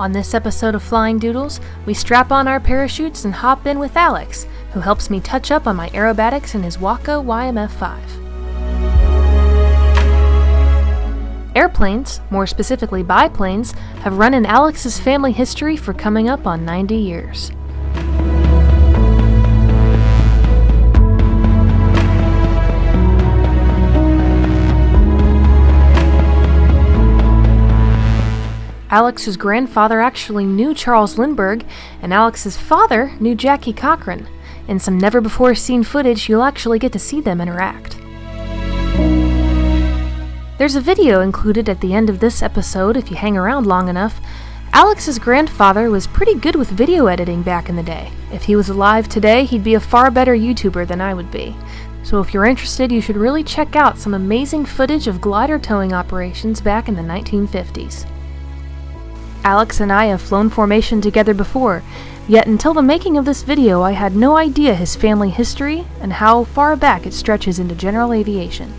On this episode of Flying Doodles, we strap on our parachutes and hop in with Alex, who helps me touch up on my aerobatics in his Waco YMF-5. Airplanes, more specifically biplanes, have run in Alex's family history for coming up on 90 years. Alex's grandfather actually knew Charles Lindbergh, and Alex's father knew Jackie Cochran. In some never-before-seen footage, you'll actually get to see them interact. There's a video included at the end of this episode if you hang around long enough. Alex's grandfather was pretty good with video editing back in the day. If he was alive today, he'd be a far better YouTuber than I would be. So if you're interested, you should really check out some amazing footage of glider towing operations back in the 1950s. Alex and I have flown formation together before, yet until the making of this video I had no idea his family history and how far back it stretches into general aviation.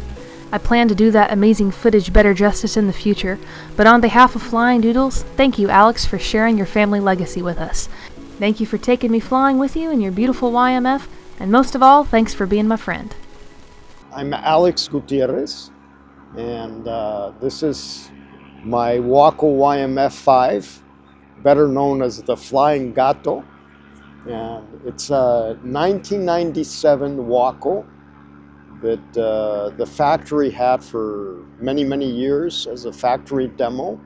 I plan to do that amazing footage better justice in the future, but on behalf of Flying Doodles, thank you Alex for sharing your family legacy with us. Thank you for taking me flying with you in your beautiful YMF, and most of all, thanks for being my friend. I'm Alex Gutierrez, and this is my Waco YMF-5, better known as the Flying Gato. And it's a 1997 Waco that the factory had for many, many years as a factory demo.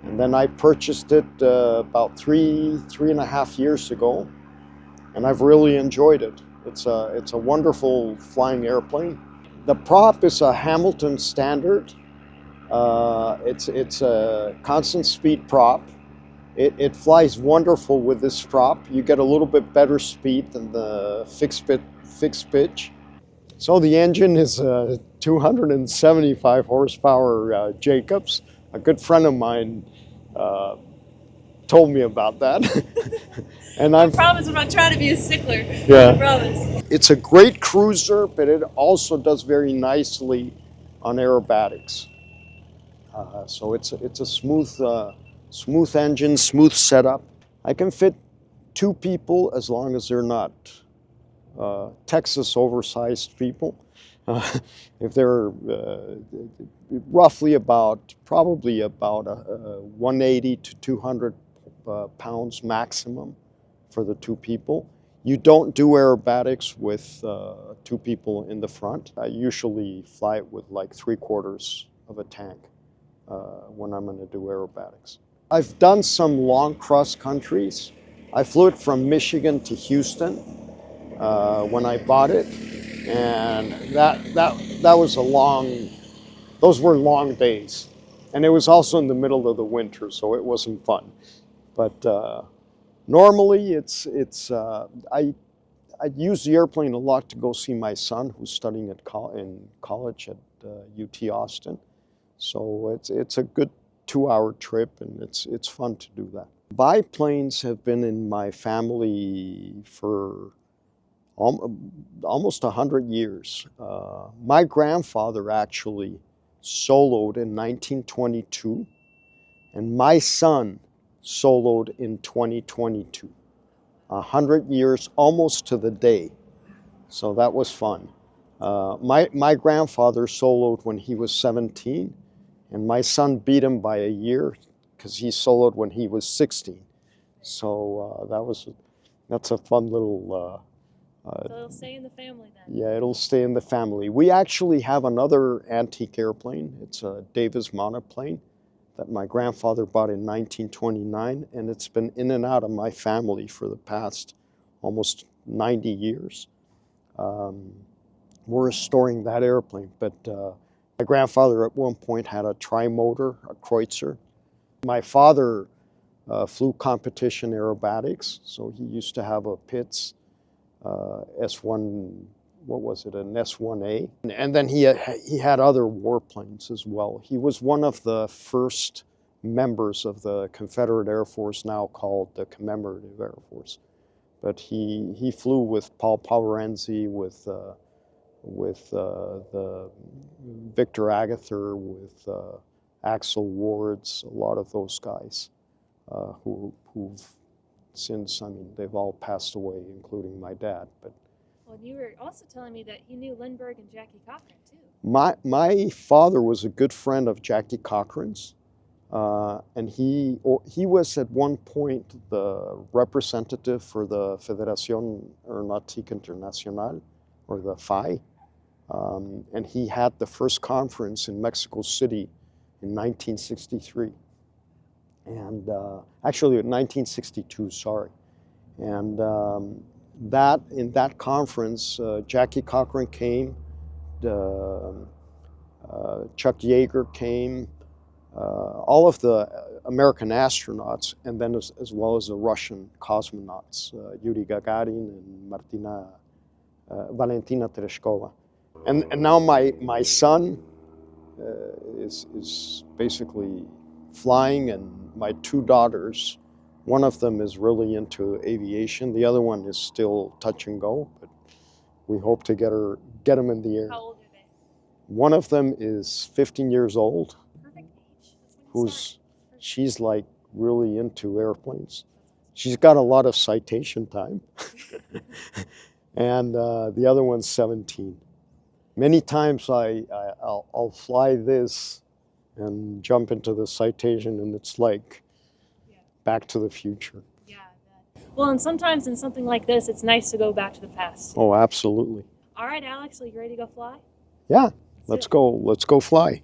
And then I purchased it about three and a half years ago, and I've really enjoyed it. It's a wonderful flying airplane. The prop is a Hamilton Standard. It's a constant speed prop. It flies wonderful with this prop. You get a little bit better speed than the fixed pitch. So the engine is a 275 horsepower Jacobs. A good friend of mine told me about that. And I promise I'm not trying to be a stickler. Yeah. I promise. It's a great cruiser, but it also does very nicely on aerobatics. So it's a smooth engine, smooth setup. I can fit two people as long as they're not Texas oversized people. If they're roughly probably about 180 to 200 pounds maximum for the two people. You don't do aerobatics with two people in the front. I usually fly it with like 3/4 of a tank when I'm going to do aerobatics. I've done some long cross countries. I flew it from Michigan to Houston when I bought it, and that was those were long days, and it was also in the middle of the winter, so it wasn't fun. But normally I use the airplane a lot to go see my son, who's studying in college at UT Austin. So it's a good 2-hour trip, and it's fun to do that. Biplanes have been in my family for almost 100 years. My grandfather actually soloed in 1922, and my son soloed in 2022. 100 years, almost to the day. So that was fun. My grandfather soloed when he was 17, and my son beat him by a year because he soloed when he was 16. So that's a fun little. So it'll stay in the family then. Yeah, it'll stay in the family. We actually have another antique airplane. It's a Davis monoplane that my grandfather bought in 1929, and it's been in and out of my family for the past almost 90 years. We're restoring that airplane, but my grandfather at one point had a tri-motor, a Kreutzer. My father flew competition aerobatics, so he used to have a Pitts S1, what was it, an S1A? And then he had other warplanes as well. He was one of the first members of the Confederate Air Force, now called the Commemorative Air Force. But he flew with Paul Powerenzi, with the Victor Agather, with Axel Wards, a lot of those guys. who've since, I mean, they've all passed away, including my dad. But Well, you were also telling me that he knew Lindbergh and Jackie Cochran, too. my father was a good friend of Jackie Cochran's. And he was at one point the representative for the Federación Aeronáutica Internacional, or the FAI. And he had the first conference in Mexico City in 1963. And actually, in 1962, sorry. And in that conference, Jackie Cochran came, Chuck Yeager came, all of the American astronauts, and then as well as the Russian cosmonauts, Yuri Gagarin and Valentina Tereshkova. And now my son is basically flying, and my two daughters, one of them is really into aviation, the other one is still touch and go, but we hope to get them in the air. How old are they? One of them is 15 years old. Perfect age. That's when you start. She's like really into airplanes. She's got a lot of citation time. And the other one's 17. Many times I'll fly this and jump into the citation, and it's like Back to the Future. Yeah, I bet. Well, and sometimes in something like this, it's nice to go back to the past. Oh, absolutely. All right, Alex, are you ready to go fly? Yeah, let's go fly.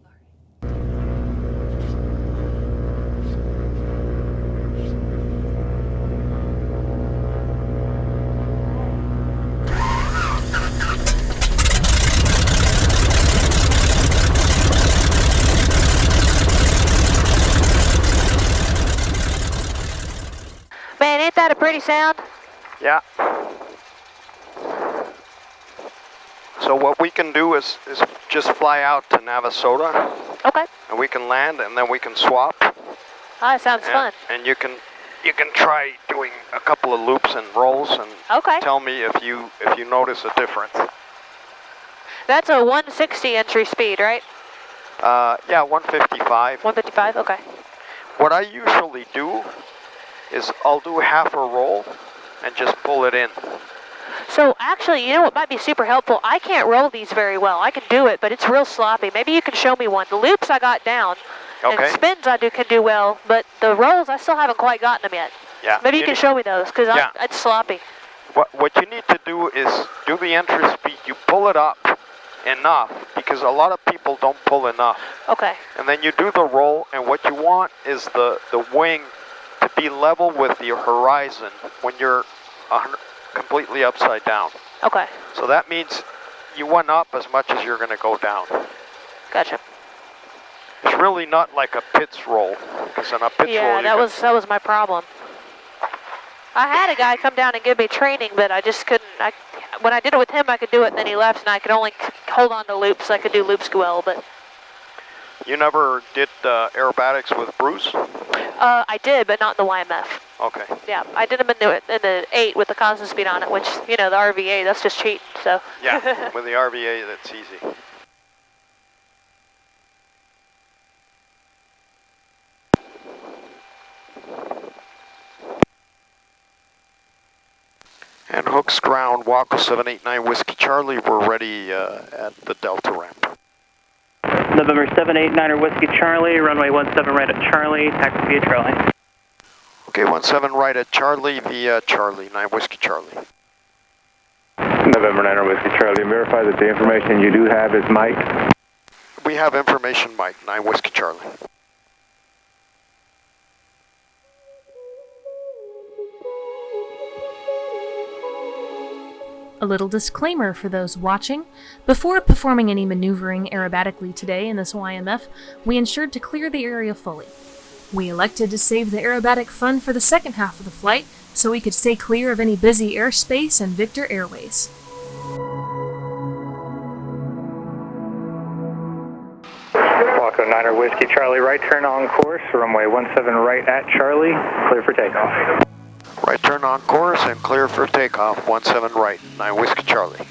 Man, ain't that a pretty sound? Yeah. So what we can do is just fly out to Navasota. Okay. And we can land, and then we can swap. That sounds fun. And you can try doing a couple of loops and rolls, and tell me if you notice a difference. That's a 160 entry speed, right? Yeah, 155. 155, okay. What I usually do is I'll do half a roll and just pull it in. So actually, you know what might be super helpful? I can't roll these very well. I can do it, but it's real sloppy. Maybe you can show me one. The loops I got down, and spins I can do well, but the rolls I still haven't quite gotten them yet. Yeah. Maybe you can show me those, because it's sloppy. What you need to do is do the entry speed. You pull it up enough, because a lot of people don't pull enough. Okay. And then you do the roll, and what you want is the wing to be level with the horizon when you're completely upside down. Okay. So that means you went up as much as you're going to go down. Gotcha. It's really not like a Pitts roll, because in a Pitts roll, that was my problem. I had a guy come down and give me training, but I just couldn't. When I did it with him, I could do it, and then he left, and I could only hold on to loops. I could do loops well, but. You never did aerobatics with Bruce? I did, but not in the YMF. Okay. Yeah, I did them in the 8 with the constant speed on it, which, the RVA, that's just cheating, so. Yeah, with the RVA, that's easy. And hooks ground, Waco 789 Whiskey Charlie, we're ready at the Delta ramp. November 789er Whiskey Charlie, runway 17 right at Charlie, taxi via Charlie. Okay, 17 right at Charlie via Charlie, 9 Whiskey Charlie. November 9er Whiskey Charlie, verify that the information you do have is Mike. We have information, Mike, 9 Whiskey Charlie. A little disclaimer for those watching. Before performing any maneuvering aerobatically today in this YMF, we ensured to clear the area fully. We elected to save the aerobatic fun for the second half of the flight, so we could stay clear of any busy airspace and Victor Airways. Waco 9er Whiskey Charlie, right turn on course, runway 17 right at Charlie, clear for takeoff. Right turn on course and clear for takeoff, 17 right, 9 Whiskey Charlie.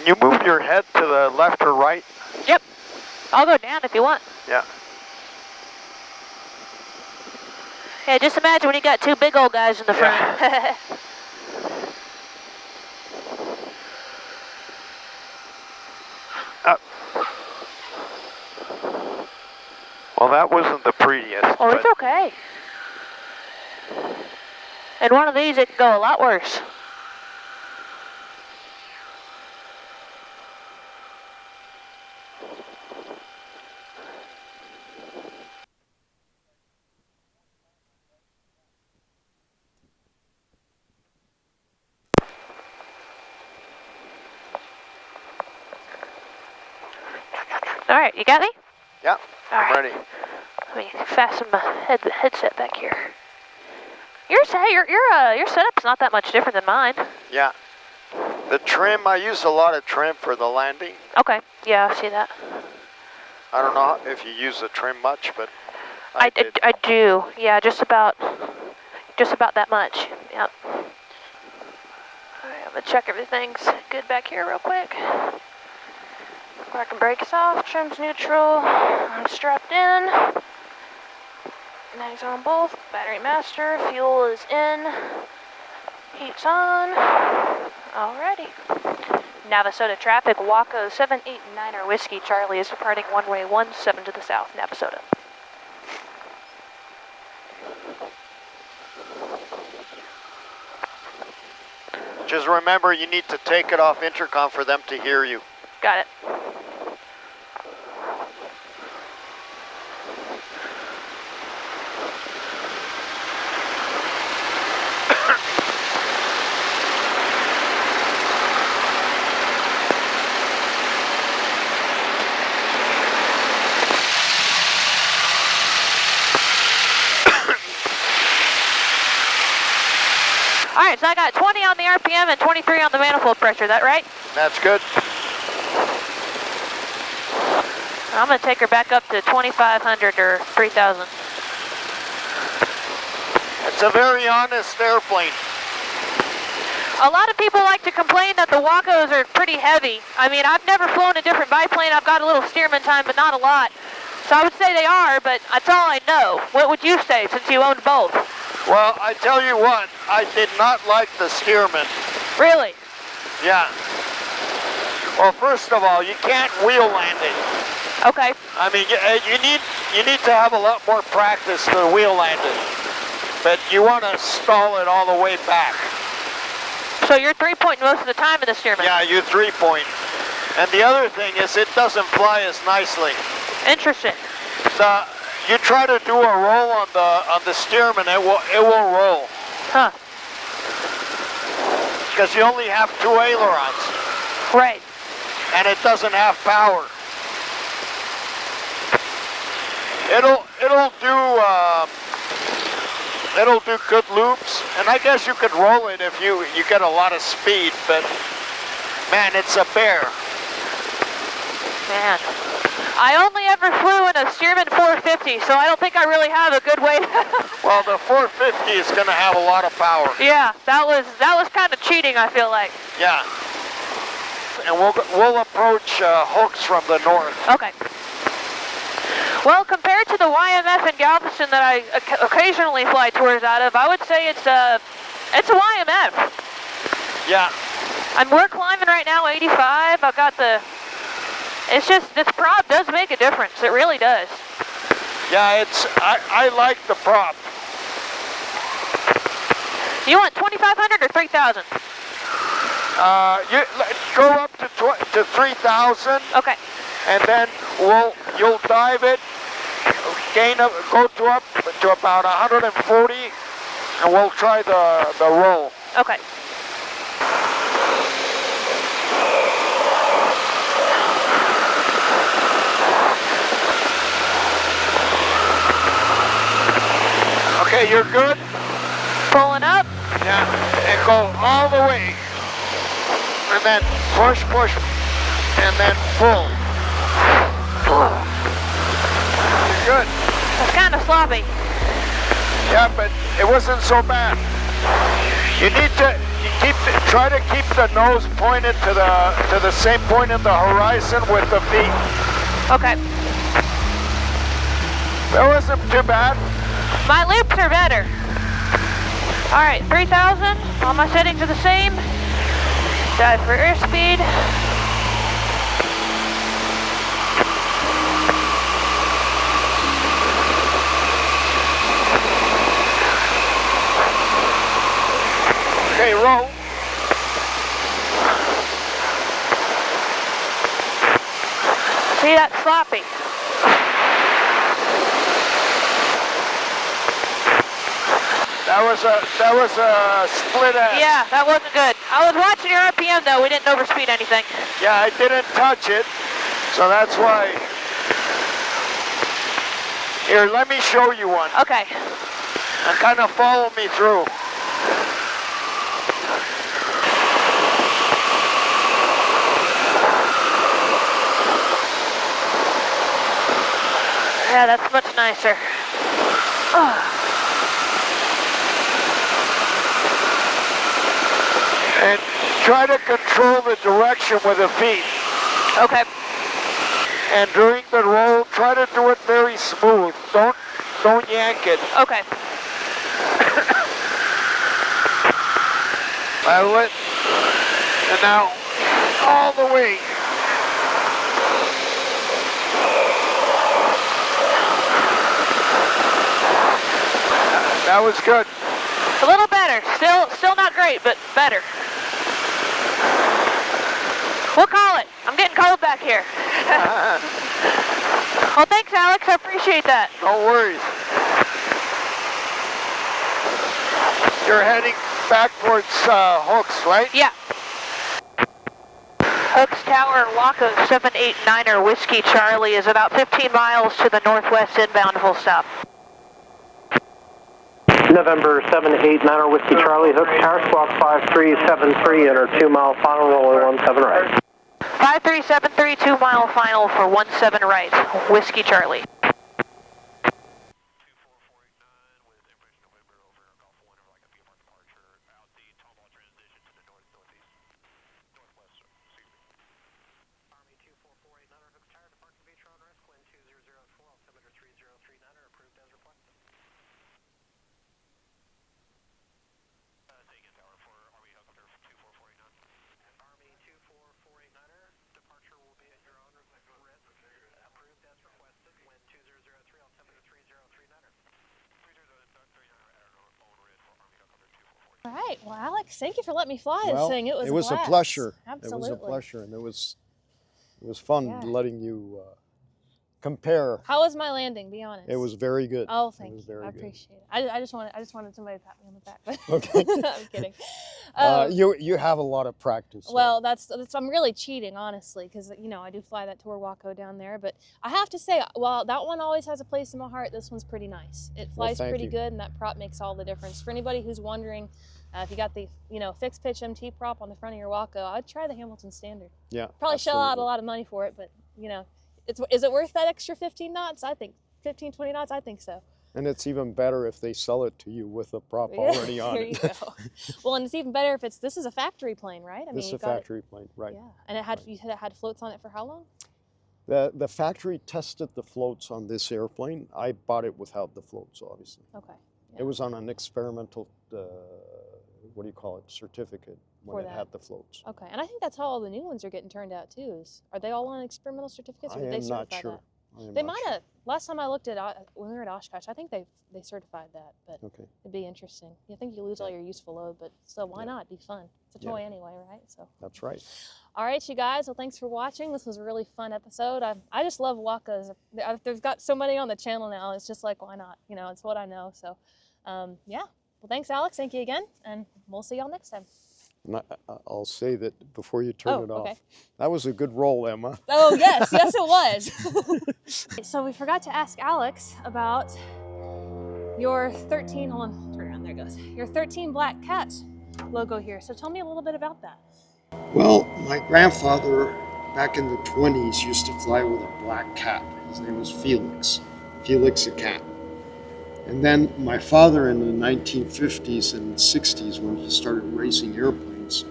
Can you move your head to the left or right? Yep. I'll go down if you want. Yeah. Yeah, just imagine when you got two big old guys in the front. Yeah. Well, that wasn't the prettiest. Oh, it's okay. In one of these, it can go a lot worse. All right, you got me? Yeah, I'm ready. Let me fasten my headset back here. Your setup's not that much different than mine. Yeah. The trim, I use a lot of trim for the landing. Okay, yeah, I see that. I don't know if you use the trim much, but I do. Yeah, just about that much. Yep. All right, I'm gonna check everything's good back here real quick. Parking brakes off, trim's neutral, I'm strapped in. Mags on both, battery master, fuel is in, heat's on. Alrighty. Navasota traffic, Waco 789er Whiskey Charlie is departing runway 17 to the south, Navasota. just remember you need to take it off intercom for them to hear you. Got it. All right, so I got 20 on the RPM and 23 on the manifold pressure, that right? That's good. I'm gonna take her back up to 2,500 or 3,000. It's a very honest airplane. A lot of people like to complain that the Wacos are pretty heavy. I mean, I've never flown a different biplane. I've got a little steerman time, but not a lot. So I would say they are, but that's all I know. What would you say, since you owned both? Well, I tell you what, I did not like the steerman. Really? Yeah. Well, first of all, you can't wheel land it. Okay. I mean, you need to have a lot more practice to wheel land it. But you want to stall it all the way back. So you're three-pointing most of the time in the steerman? Yeah, you three-point. And the other thing is it doesn't fly as nicely. Interesting. You try to do a roll on the steerman, it will roll. Huh. Because you only have 2 ailerons. Right. And it doesn't have power. It'll do good loops, and I guess you could roll it if you get a lot of speed, but man, it's a bear. Man. I only ever flew in a Stearman 450, so I don't think I really have a good way to... Well, the 450 is going to have a lot of power. Yeah, that was kind of cheating, I feel like. Yeah. And we'll approach Hooks from the north. Okay. Well, compared to the YMF in Galveston that I occasionally fly tours out of, I would say it's a YMF. Yeah. We're climbing right now 85. I've got the... It's just, this prop does make a difference. It really does. Yeah, I like the prop. You want 2,500 or 3,000? You go up to 3,000. Okay. And then you'll dive it, go up to about 140, and we'll try the roll. Okay. Okay, you're good? Pulling up? Yeah, and go all the way. And then push, and then pull. You're good. That's kind of sloppy. Yeah, but it wasn't so bad. You need to keep try to keep the nose pointed to the same point of the horizon with the feet. Okay. That wasn't too bad. My loops are better. All right, 3,000. All my settings are the same. Dive for airspeed. Okay, roll. See, that's sloppy. That was a split end. Yeah, that wasn't good. I was watching your RPM though. We didn't overspeed anything. Yeah, I didn't touch it, so that's why. Here, let me show you one. Okay. And kind of follow me through. Yeah, that's much nicer. And try to control the direction with the feet. Okay. And during the roll, try to do it very smooth. Don't yank it. Okay. Pilot. And now, all the way. That was good. A little better. Still not great, but better. We'll call it. I'm getting cold back here. Well, thanks, Alex. I appreciate that. No worries. You're heading back towards Hooks, right? Yeah. Hooks Tower, Waco 789er Whiskey Charlie is about 15 miles to the northwest inbound, full stop. November 789er Whiskey Charlie, Hooks Tower, squawk 5373, enter 2 mile final, rolling 17 right. 5373, 2 mile final for 17 right, Whiskey Charlie. All right. Well, Alex, thank you for letting me fly this Well, thing. It was a blast. pleasure. Absolutely. It was a pleasure, and it was fun Yeah. letting you compare. How was my landing? Be honest. It was very good. Oh, thank It was you. very I good. appreciate it. I just wanted somebody to pat me on the back. But Okay. I'm kidding. You have a lot of practice. Well, that's I'm really cheating, honestly, because I do fly that tour Waco down there. But I have to say, while that one always has a place in my heart, this one's pretty nice. It flies thank pretty you. good, and that prop makes all the difference. For anybody who's wondering, if you got the fixed pitch MT prop on the front of your Waco, I'd try the Hamilton Standard. Yeah. Probably shell out a absolutely. lot of money for it, but is it worth that extra 15 knots? I think 15, 20 knots. I think so. And it's even better if they sell it to you with a prop already on there it. you go. Well, and it's even better if this is a factory plane, right? This is a factory plane, right? Yeah, and you said it had floats on it for how long? The factory tested the floats on this airplane. I bought it without the floats, obviously. Okay. Yeah. It was on an experimental, certificate when For it that. had the floats. Okay, and I think that's how all the new ones are getting turned out too. Are they all on experimental certificates, or I did they am not certify sure. that? They might have. Last time I looked at when we were at Oshkosh, I think they certified that, but Okay. it'd be interesting. You think you lose all your useful load, but still, why not? It'd be fun. It's a toy Yeah. anyway, right? So. That's right. All right, you guys. Well, thanks for watching. This was a really fun episode. I just love Wacos. There's got so many on the channel now. It's just like, why not? It's what I know. So, yeah. Well, thanks, Alex. Thank you again, and we'll see y'all next time. And I'll say that before you turn it off. Okay. That was a good roll, Emma. Oh, yes. Yes, it was. So we forgot to ask Alex about your 13, hold on, turn around, there it goes. Your 13 Black Cats logo here. So tell me a little bit about that. Well, my grandfather back in the 20s used to fly with a black cat. His name was Felix the cat. And then my father in the 1950s and 60s, when he started racing airplanes,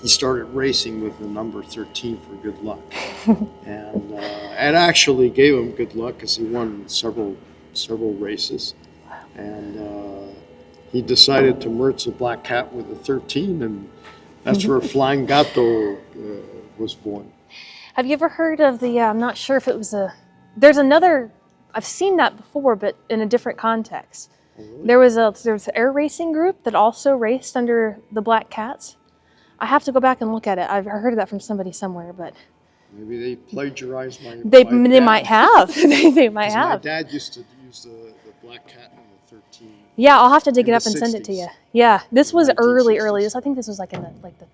he started racing with the number 13 for good luck. And it actually gave him good luck because he won several races. And he decided to merge the Black Cat with the 13, and that's where Flying Gato was born. Have you ever heard of the, I'm not sure if it was there's another, I've seen that before, but in a different context. Oh, really? There was an air racing group that also raced under the Black Cats. I have to go back and look at it. I've heard of that from somebody somewhere, but Maybe they plagiarized my they dad. might have. they might 'Cause have. My dad used to use the Black Cat and the 13. Yeah, I'll have to dig in it up the and send it to 60s. you. Yeah, this was early. 1960s. I think this was like in the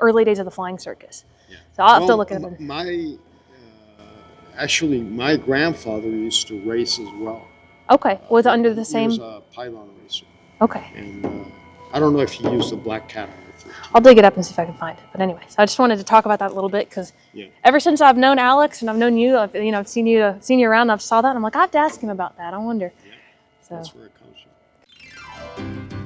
early days of the flying circus. Yeah. So I'll have to Well, look it up. Actually, my grandfather used to race as well. Okay, was it under the He same? was a pylon racer. Okay, And I don't know if he used the Black Cat on the 13. I'll dig it up and see if I can find it. But anyway, so I just wanted to talk about that a little bit because Yeah. ever since I've known Alex and I've known you, I've seen you around. And I've saw that, and I'm like, I have to ask him about that. I wonder. Yeah. So That's where it comes from.